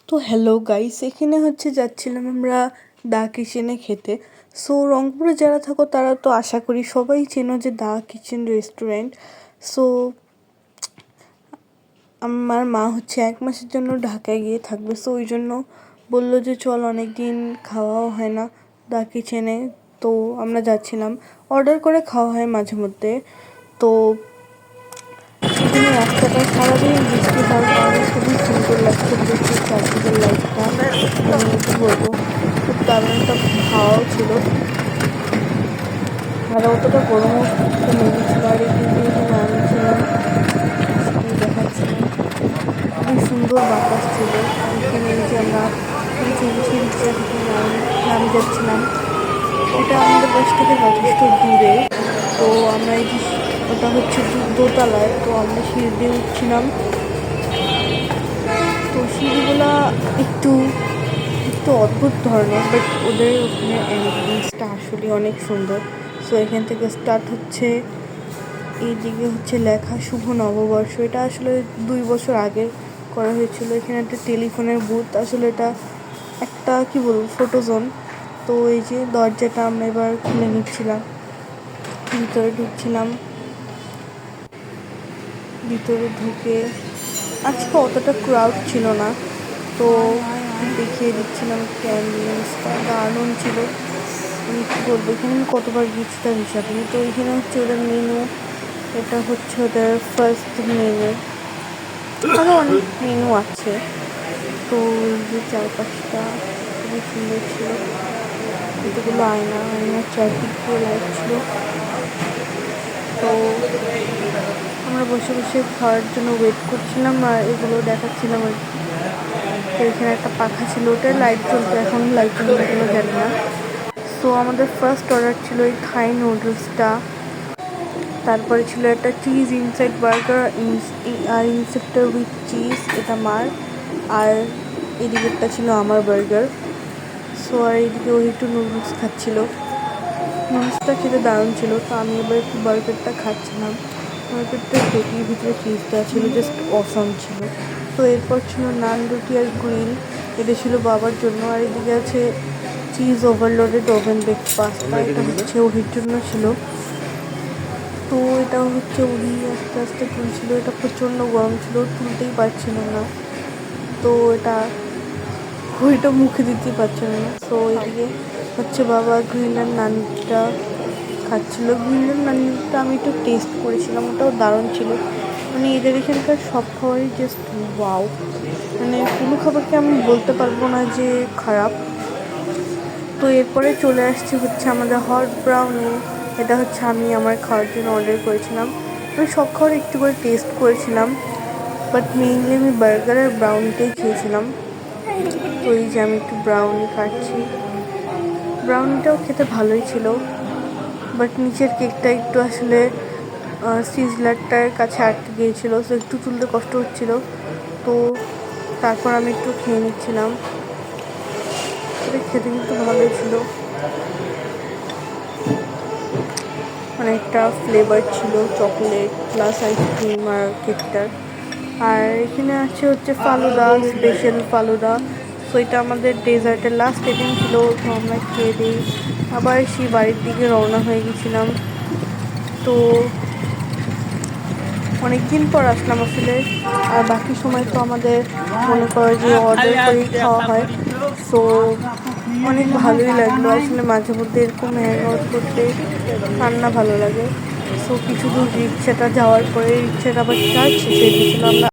তো hello guys, এখানে হচ্ছে যাচ্ছিলাম আমরা দা কিচেনে খেতে। সো রংপুরে যারা থাকো তারা তো আশা করি সবাই চেনো যে দা কিচেন রেস্টুরেন্ট। সো আমার মা হচ্ছে 1 মাসের জন্য ঢাকায় গিয়ে থাকবে, সো ওই জন্য বললো যে চল, অনেক দিন খাওয়াও হয় না দা কিচেনে। তো আমরা যাচ্ছিলাম, অর্ডার করে খাওয়া হয় মাঝে মধ্যে। তো এখানে রাস্তাটা সারাদিন বৃষ্টি হওয়ার কারণে খুবই সুন্দর লাগছে, দেখতে চারদিকের লাইটটা কি বলবো, খুব দারুণ একটা হাওয়াও ছিল, আর অতটা গরমও লেগেছিল। আর এদিকে এখানে আমি ছিলাম, দেখাচ্ছিলাম, খুবই সুন্দর বাতাস ছিল। এখানে যে আমরা রিক্সা থেকে নামে যাচ্ছিলাম, এটা আমাদের বাস থেকে যথেষ্ট দূরে। তো আমরা এই যে ওটা হচ্ছে দোতলায়, তো আমরা সিঁড়ি দিয়ে উঠছিলাম। তো সিঁড়িগুলা একটু একটু অদ্ভুত ধরনের, বাট ওদের ওখানে অ্যাম্বিয়েন্সটা আসলে অনেক সুন্দর। সো এখান থেকে স্টার্ট হচ্ছে, এইদিকে হচ্ছে লেখা শুভ নববর্ষ। এটা আসলে 2 বছর আগে করা হয়েছিল। এখানে একটা টেলিফোনের বুথ, আসলে এটা একটা কি বলবো ফটো জোন। তো এই যে দরজাটা আমরা এবার খুলে নিচ্ছিলাম, ভিতরে ঢুকছিলাম। ভিতরে ঢুকে আজকে অতটা ক্রাউড ছিল না, তো দেখিয়ে দিচ্ছিলাম অ্যাম্বিয়েন্সটা দারুণ ছিল। আমি কী বলবো, এখানে আমি কতবার গিয়েছি তার হিসাব নেই। তো এখানে হচ্ছে ওদের মেনু, এটা হচ্ছে ওদের ফার্স্ট মেনু, আরও অনেক মেনু আছে। তো এই যে চারপাশটা খুবই সুন্দর ছিল, কতগুলো আয়নার চারদিক দিয়ে লাইট ছিল। তো আমরা বসে বসে খাওয়ার জন্য ওয়েট করছিলাম আর এগুলো দেখাচ্ছিলাম আর কি। তো এখানে একটা পাখা ছিল, ওটাই লাইট চলতো, এখন লাইট চলতেগুলো জানি না। সো আমাদের ফার্স্ট অর্ডার ছিল এই থাই নুডলসটা, তারপরে ছিল একটা চিজ ইনসাইড বার্গার আর ইনসেপ্টার উইথ চিজ, এটা মার, আর এদিকেরটা ছিল আমার বার্গার। সো আর এদিকে ওই একটু নুডলস খাচ্ছিল, নুডলসটা খেতে দারুণ ছিল। তো আমি এবার একটু বার্গারটা খাচ্ছিলাম, বার্গারটা রুটির ভিতরে চিজ দেওয়া ছিল, জাস্ট অসম ছিল। তো এরপর ছিল নান, রুটি আর গ্রিল, এটা ছিল বাবার জন্য। আর এদিকে আছে cheese overloaded oven bake pasta, এটা হচ্ছে ওহির জন্য ছিল। তো এটা হচ্ছে উনি আস্তে আস্তে তুলছিল, এটা প্রচণ্ড গরম ছিল, তুলতেই পারছিল না। তো ওইটা মুখে দিতেই পারছিল না। সো এদিকে হচ্ছে বাবা গ্রিলের নানটা খাচ্ছিলো। গ্রিলের নানটা আমি একটু টেস্ট করেছিলাম, ওটাও দারুণ ছিল। মানে এদের এখানকার সব খাবারই জাস্ট ওয়াও, মানে কোনো খাবারকে আমি বলতে পারবো না যে খারাপ। তো এরপরে চলে আসছে হচ্ছে আমাদের হট ব্রাউনি, এটা হচ্ছে আমি আমার খাওয়ার জন্য অর্ডার করেছিলাম। আমি সব খাবার একটু করে টেস্ট করেছিলাম, বাট মেইনলি আমি বার্গার আর ব্রাউনিটাই খেয়েছিলাম। তো এই যে আমি একটু ব্রাউনি খাচ্ছি, ব্রাউনিটাও খেতে ভালোই ছিল, বাট নিচের কেকটা একটু আসলে সিজলারটার কাছে আটকে গিয়েছিলো, সো একটু তুলতে কষ্ট হচ্ছিলো। তো তারপর আমি একটু খেয়ে নিচ্ছিলাম, এটা খেতে কিন্তু ভালোই ছিল, মানে একটা ফ্লেভার ছিল চকলেট প্লাস আইসক্রিম আর কেকটার। আর এখানে আছে হচ্ছে ফালুদা, স্পেশাল ফালুদা। সো এটা আমাদের ডেজার্টের লাস্ট আইটেম ছিল। তো আমরা খেয়ে দিই, আবার সেই বাড়ির দিকে রওনা হয়ে গেছিলাম। তো অনেক দিন পর আসলাম আসলে, আর বাকি সময় তো আমাদের মনে করো যে অর্ডার করেই খাওয়া হয়। সো অনেক ভালোই লাগলো আসলে, মাঝে মধ্যে এরকম হ্যাং আউট করতে রান্না ভালো লাগে। সো কিছু দূর রিক্সাটা যাওয়ার পরে রিক্সাটা আবার চার্জ শেষ হয়ে গেছিলো, আমরা